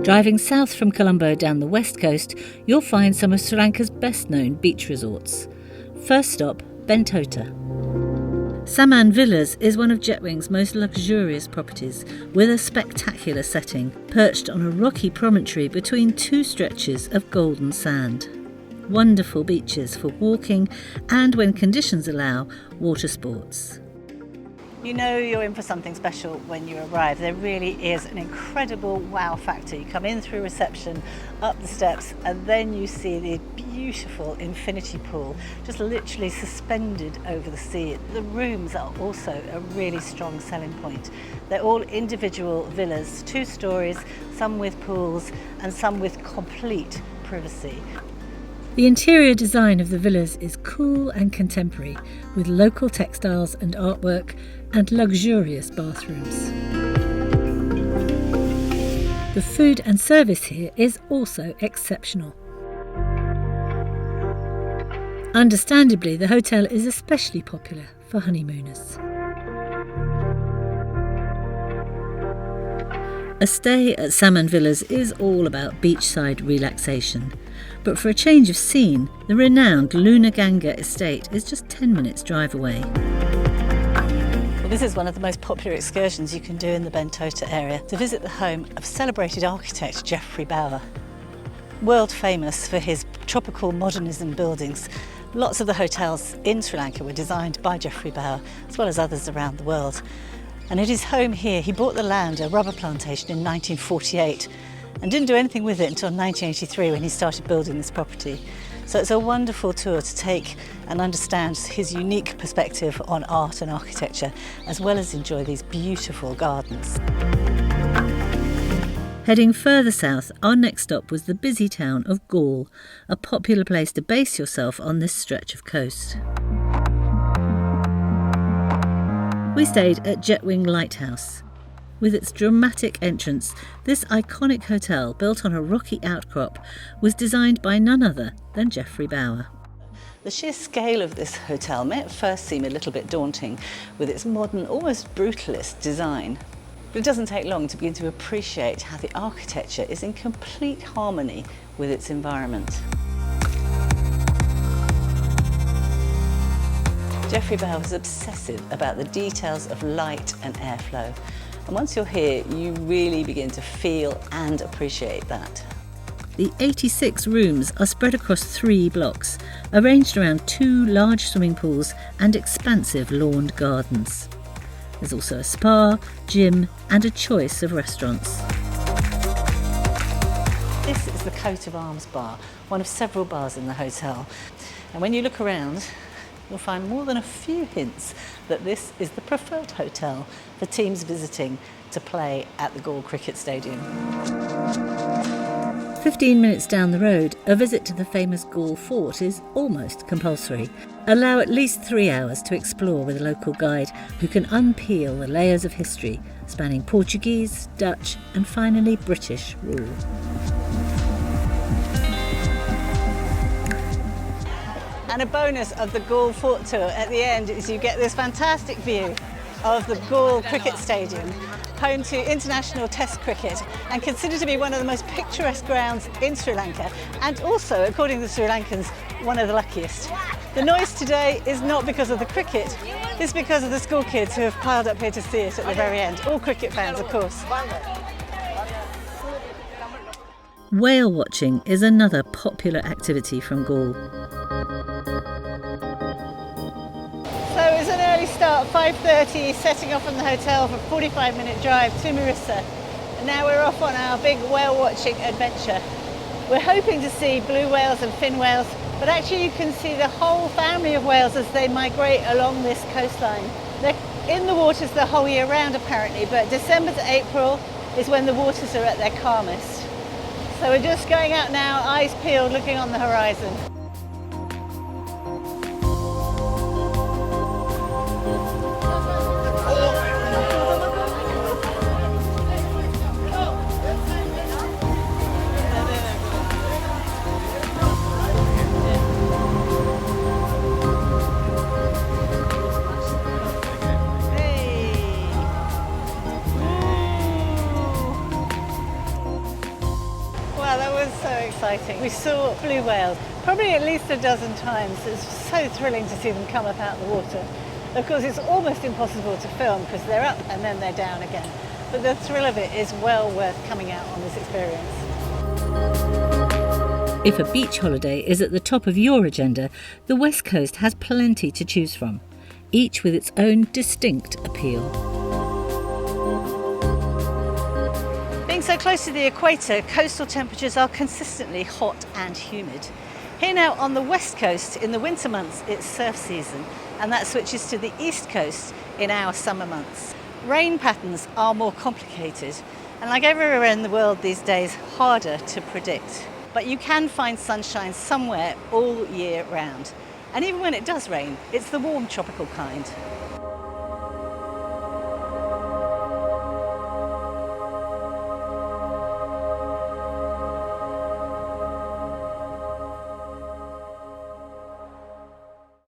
Driving south from Colombo down the west coast, you'll find some of Sri Lanka's best-known beach resorts. First stop, Bentota. Saman Villas is one of Jetwing's most luxurious properties, with a spectacular setting, perched on a rocky promontory between two stretches of golden sand. Wonderful beaches for walking and, when conditions allow, water sports. You know you're in for something special when you arrive. There really is an incredible wow factor. You come in through reception, up the steps, and then you see the beautiful infinity pool just literally suspended over the sea. The rooms are also a really strong selling point. They're all individual villas, 2 stories, some with pools and some with complete privacy. The interior design of the villas is cool and contemporary, with local textiles and artwork and luxurious bathrooms. The food and service here is also exceptional. Understandably, the hotel is especially popular for honeymooners. A stay at Saman Villas is all about beachside relaxation. But for a change of scene, the renowned Lanka estate is just 10 minutes drive away. Well, this is one of the most popular excursions you can do in the Bentota area, to visit the home of celebrated architect Jetwing Bauer. World famous for his tropical modernism buildings, lots of the hotels in Sri Lanka were designed by Jetwing Bauer, as well as others around the world. And at his home here, he bought the land, a rubber plantation, in 1948, and didn't do anything with it until 1983 when he started building this property. So it's a wonderful tour to take and understand his unique perspective on art and architecture, as well as enjoy these beautiful gardens. Heading further south, our next stop was the busy town of Galle, a popular place to base yourself on this stretch of coast. We stayed at Jetwing Lighthouse. With its dramatic entrance, this iconic hotel, built on a rocky outcrop, was designed by none other than Jetwing Bauer. The sheer scale of this hotel may at first seem a little bit daunting, with its modern, almost brutalist design. But it doesn't take long to begin to appreciate how the architecture is in complete harmony with its environment. Jetwing Bauer was obsessive about the details of light and airflow. And once you're here, you really begin to feel and appreciate that. The 86 rooms are spread across 3 blocks, arranged around 2 large swimming pools and expansive lawned gardens. There's also a spa, gym and a choice of restaurants. This is the Coat of Arms bar, one of several bars in the hotel. And when you look around, you'll find more than a few hints that this is the preferred hotel for teams visiting to play at the Galle Cricket Stadium. 15 minutes down the road, a visit to the famous Galle Fort is almost compulsory. Allow at least 3 hours to explore with a local guide who can unpeel the layers of history spanning Portuguese, Dutch and finally British rule. And a bonus of the Galle Fort tour at the end is you get this fantastic view of the Galle Cricket Stadium, home to international test cricket and considered to be one of the most picturesque grounds in Sri Lanka, and also, according to the Sri Lankans, one of the luckiest. The noise today is not because of the cricket, it's because of the school kids who have piled up here to see it at the very end. All cricket fans, of course. Whale watching is another popular activity from Galle. So it's an early start, 5:30, setting off from the hotel for a 45-minute drive to Marissa. And now we're off on our big whale watching adventure. We're hoping to see blue whales and fin whales, but actually you can see the whole family of whales as they migrate along this coastline. They're in the waters the whole year round apparently, but December to April is when the waters are at their calmest. So we're just going out now, eyes peeled, looking on the horizon. exciting. We saw blue whales probably at least a dozen times. It's so thrilling to see them come up out of the water. Of course, it's almost impossible to film because they're up and then they're down again. But the thrill of it is well worth coming out on this experience. If a beach holiday is at the top of your agenda, the West Coast has plenty to choose from, each with its own distinct appeal. Being so close to the equator, coastal temperatures are consistently hot and humid. Here now on the West Coast, in the winter months, it's surf season, and that switches to the East Coast in our summer months. Rain patterns are more complicated, and like everywhere in the world these days, harder to predict. But you can find sunshine somewhere all year round. And even when it does rain, it's the warm tropical kind.